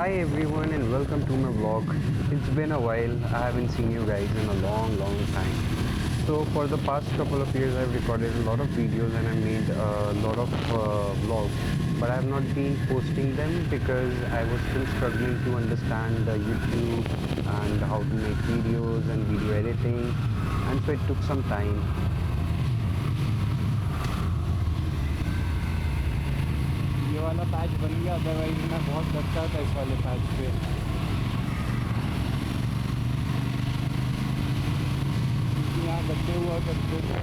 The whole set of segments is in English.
Hi everyone and welcome to my vlog. It's been a while. I haven't seen you guys in a long time. So for the past couple of years I've recorded a lot of videos and I made a lot of vlogs, but I have not been posting them because I was still struggling to understand the YouTube and how to make videos and video editing, and so it took some time. ये वाला patch बन गया, otherwise मैं बहुत लगता था इस वाले पैच पे। क्योंकि यहाँ गड्ढे हुआ करते थे।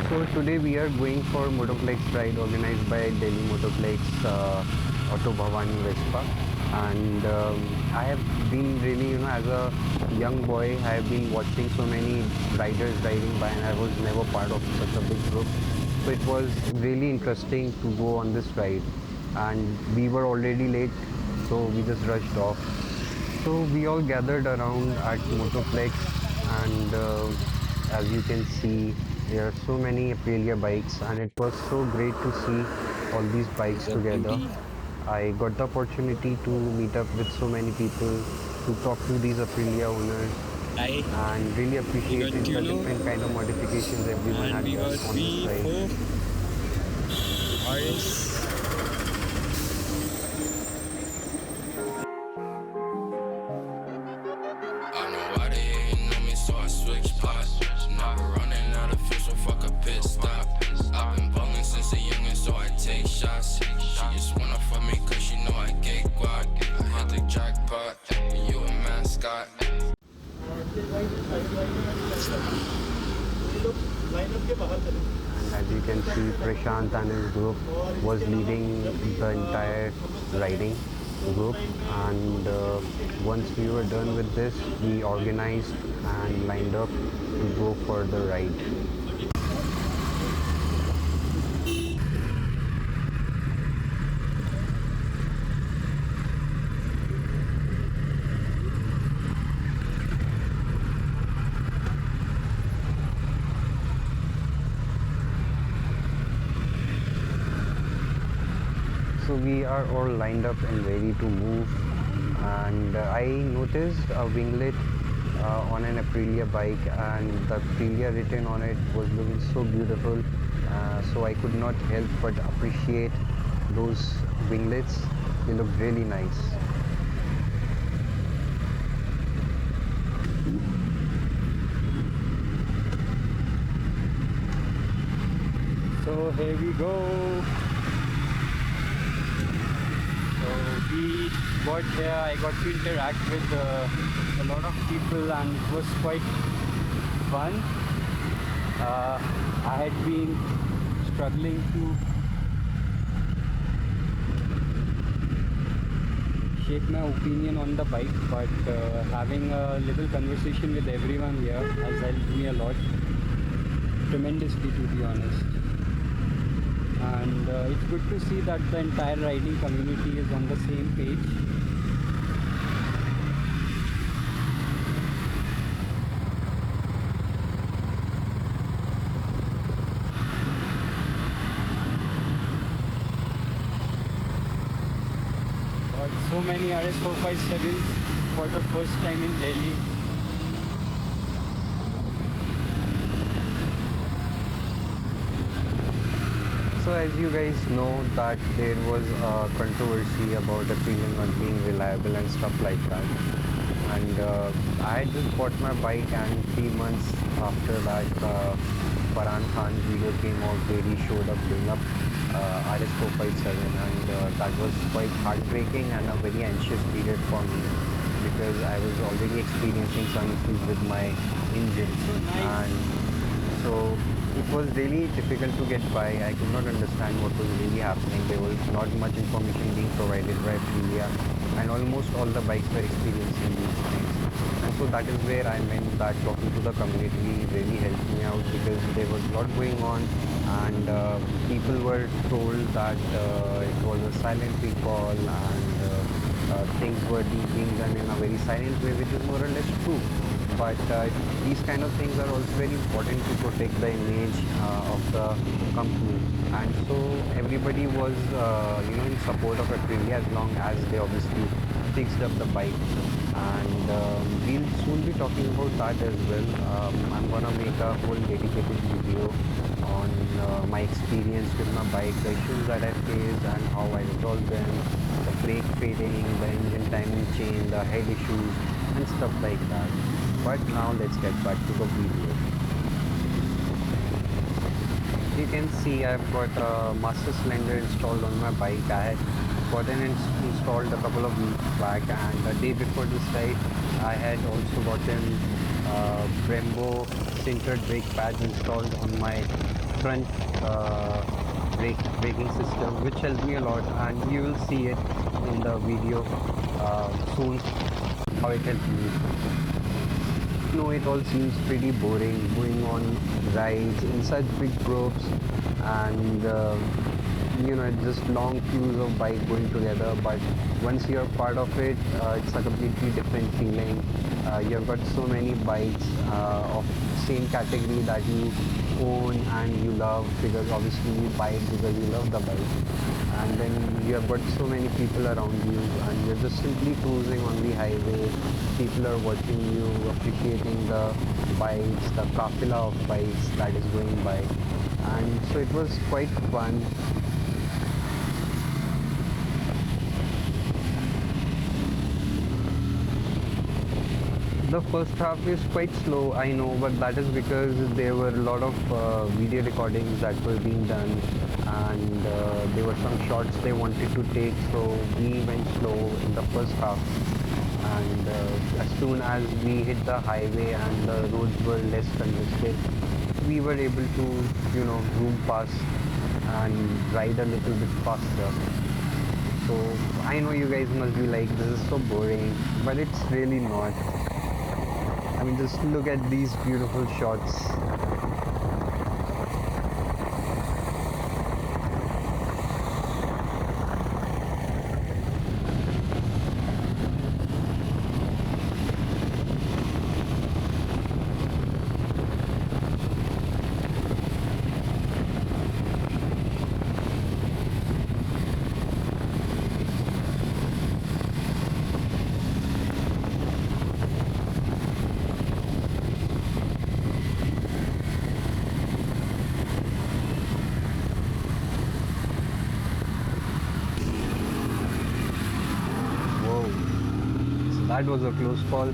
So today we are going for Motoplex ride organized by Delhi Motoplex Auto Bhawani Vespa, and I have been really, as a young boy, I have been watching so many riders riding by, and I was never part of such a big group. So it was really interesting to go on this ride, and we were already late, so we just rushed off. So we all gathered around at Motoplex, and as you can see, there are so many Aprilia bikes, and it was so great to see all these bikes together. I got the opportunity to meet up with so many people, to talk to these Aprilia owners, and really appreciated the different kind of modifications everyone had done on this ride. I know why they hating on me, so I switch spots. Now we're running out of fuel, so fuck a pit stop. I've been ballin' since a youngin', so I take shots. She just wanna fuck me cause she know I get guac. I hit the jackpot, and you a mascot. And as you can see, Prashant and his group was leading the entire riding group, and once we were done with this, we organized and lined up to go for the ride. So we are all lined up and ready to move, and I noticed a winglet on an Aprilia bike, and the Aprilia written on it was looking so beautiful, so I could not help but appreciate those winglets. They look really nice. So here we go. We got here, I got to interact with a lot of people, and it was quite fun. I had been struggling to shape my opinion on the bike, but having a little conversation with everyone here has helped me a lot, tremendously, to be honest. And it's good to see that the entire riding community is on the same page. Got so many RS 457s for the first time in Delhi. So as you guys know that there was a controversy about Aprilia not being reliable and stuff like that, and I had just bought my bike, and 3 months after that Farhan Khan's video came out where he showed up doing up RS 457, and that was quite heartbreaking and a very anxious period for me because I was already experiencing some issues with my engine. And so it was really difficult to get by. I could not understand what was really happening. There was not much information being provided by Aprilia, and almost all the bikes were experiencing these things. And so that is where I meant that talking to the community really helped me out, because there was a lot going on, and people were told that it was a silent recall, and things were being done in a very silent way, which is more or less true. But these kind of things are also very important to protect the image of the company. And so everybody was in support of Aprilia as long as they obviously fixed up the bike. And we'll soon be talking about that as well. I'm gonna make a whole dedicated video on my experience with my bike, the issues that I faced and how I resolved them, the brake fading, the engine timing chain, the head issues and stuff like that. But now let's get back to the video. You can see I've got a master cylinder installed on my bike. I had gotten it installed a couple of weeks back, and a day before this ride I had also gotten Brembo sintered brake pads installed on my front braking system, which helped me a lot, and you will see it in the video soon how it helped me. No, it all seems pretty boring going on rides in such big groups, and just long queues of bike going together. But once you're part of it, it's a completely different feeling. You've got so many bikes of same category that you own and you love, because obviously you buy it because you love the bike, and then you have got so many people around you and you're just simply cruising on the highway. People are watching you, appreciating the bikes, the kafila of bikes that is going by, and so it was quite fun. The first half is quite slow, I know, but that is because there were a lot of video recordings that were being done, and there were some shots they wanted to take, so we went slow in the first half. And as soon as we hit the highway and the roads were less congested, we were able to, zoom past and ride a little bit faster. So I know you guys must be like, this is so boring, but it's really not. I mean, just look at these beautiful shots. That was a close call.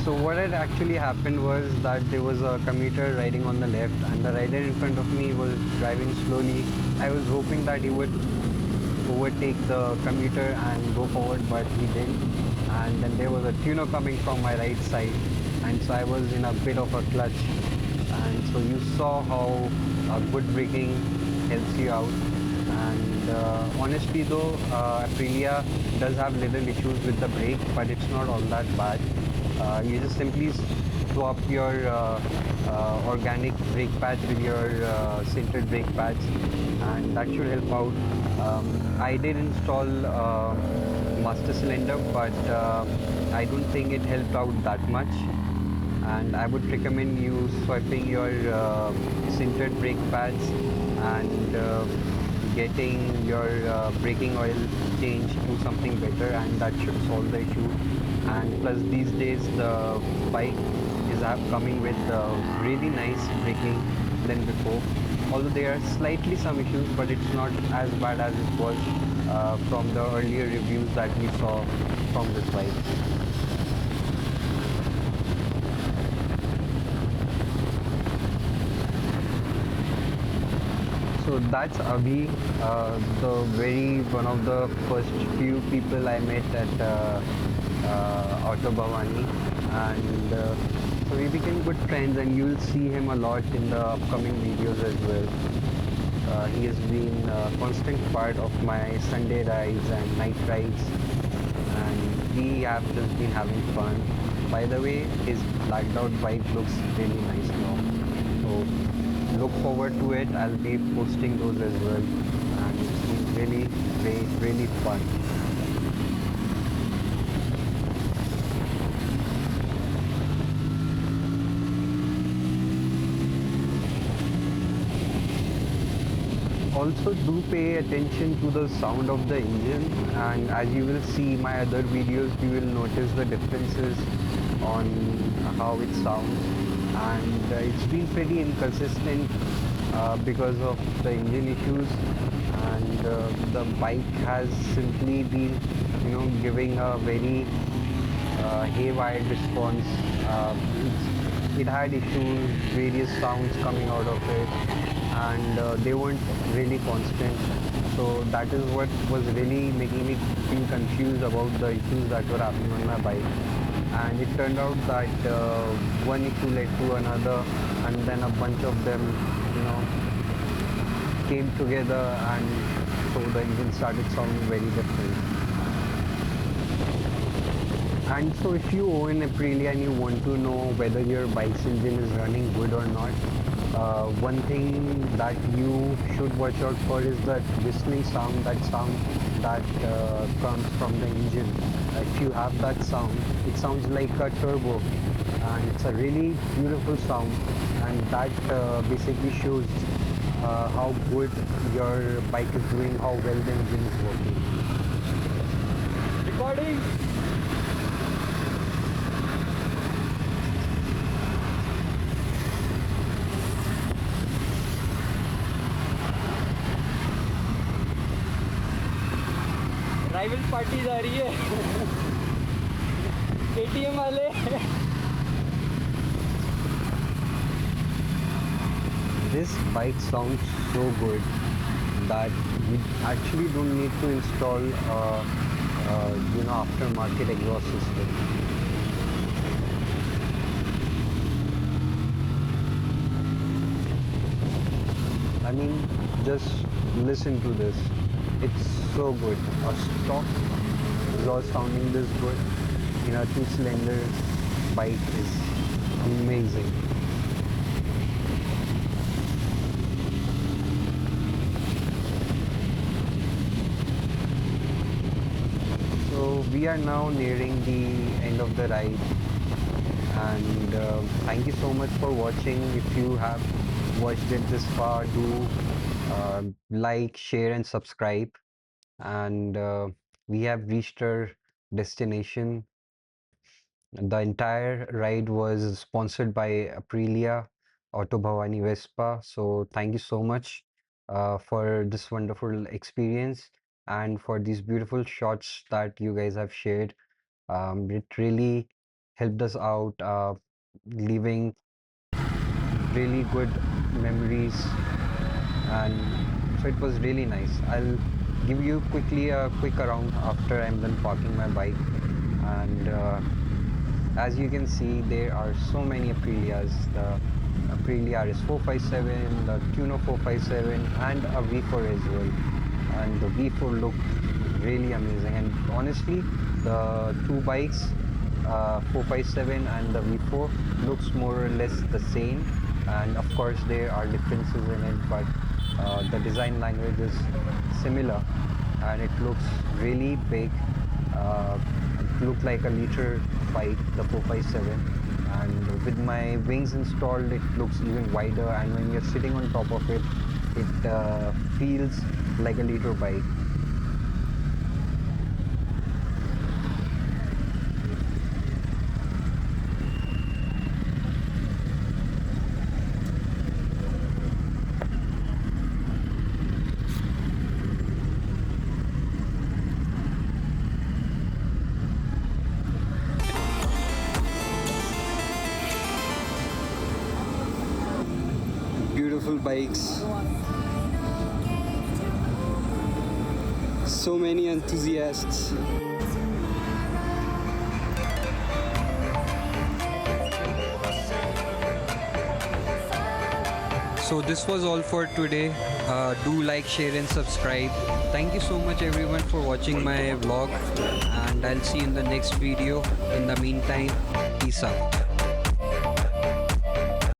So what had actually happened was that there was a commuter riding on the left, and the rider in front of me was driving slowly. I was hoping that he would overtake the commuter and go forward, but he didn't. And then there was a tuner coming from my right side, and so I was in a bit of a clutch. And so you saw how good braking helps you out. And honestly though, Aprilia does have little issues with the brake, but it's not all that bad. You just simply swap your organic brake pads with your sintered brake pads, and that should help out. I did install master cylinder, but I don't think it helped out that much, and I would recommend you swapping your sintered brake pads and getting your braking oil changed to something better, and that should solve the issue. And plus these days the bike is coming with really nice braking than before, although there are slightly some issues, but it's not as bad as it was from the earlier reviews that we saw from this bike. So that's Abhi, one of the first few people I met at Auto Bhawani, and so we became good friends, and you'll see him a lot in the upcoming videos as well. He has been a constant part of my Sunday rides and night rides, and we have just been having fun. By the way, his blacked out bike looks really nice now, so look forward to it. I'll be posting those as well, and it's been really really fun. Also do pay attention to the sound of the engine, and as you will see my other videos, you will notice the differences on how it sounds, and it's been pretty inconsistent because of the engine issues, and the bike has simply been giving a very haywire response. It had issues, various sounds coming out of it, and they weren't really constant. So that is what was really making me feel confused about the issues that were happening on my bike. And it turned out that one issue led to another, and then a bunch of them, came together, and so the engine started sounding very different. And so if you own Aprilia and you want to know whether your bike's engine is running good or not, one thing that you should watch out for is that whistling sound, that comes from the engine. If you have that sound, it sounds like a turbo, and it's a really beautiful sound, and that basically shows how good your bike is doing, how well the engine is working. Recording. Rival party जा रही है KTM वाले This bike sounds so good that you actually don't need to install aftermarket exhaust system. I mean, just listen to this. It's so good. A stock exhaust sounding this good in a 2-cylinder bike is amazing. So we are now nearing the end of the ride, and thank you so much for watching. If you have watched it this far, do like, share and subscribe, and we have reached our destination. The entire ride was sponsored by Aprilia Bhawani Vespa. So thank you so much for this wonderful experience and for these beautiful shots that you guys have shared. It really helped us out, leaving really good memories, and so it was really nice. I'll give you quickly a quick around after I'm done parking my bike, and as you can see, there are so many Aprilias. The Aprilia RS457, the Tuno 457, and a V4 as well. And the V4 looked really amazing. And honestly, the two bikes, 457 and the V4, looks more or less the same. And of course, there are differences in it, but the design language is similar, and it looks really big. It looked like a liter bike, the 457, and with my wings installed, it looks even wider, and when you're sitting on top of it, it feels like a liter bike. Beautiful bikes. So many enthusiasts. So this was all for today. Do like, share and subscribe. Thank you so much everyone for watching my vlog, and I'll see you in the next video. In the meantime, peace out.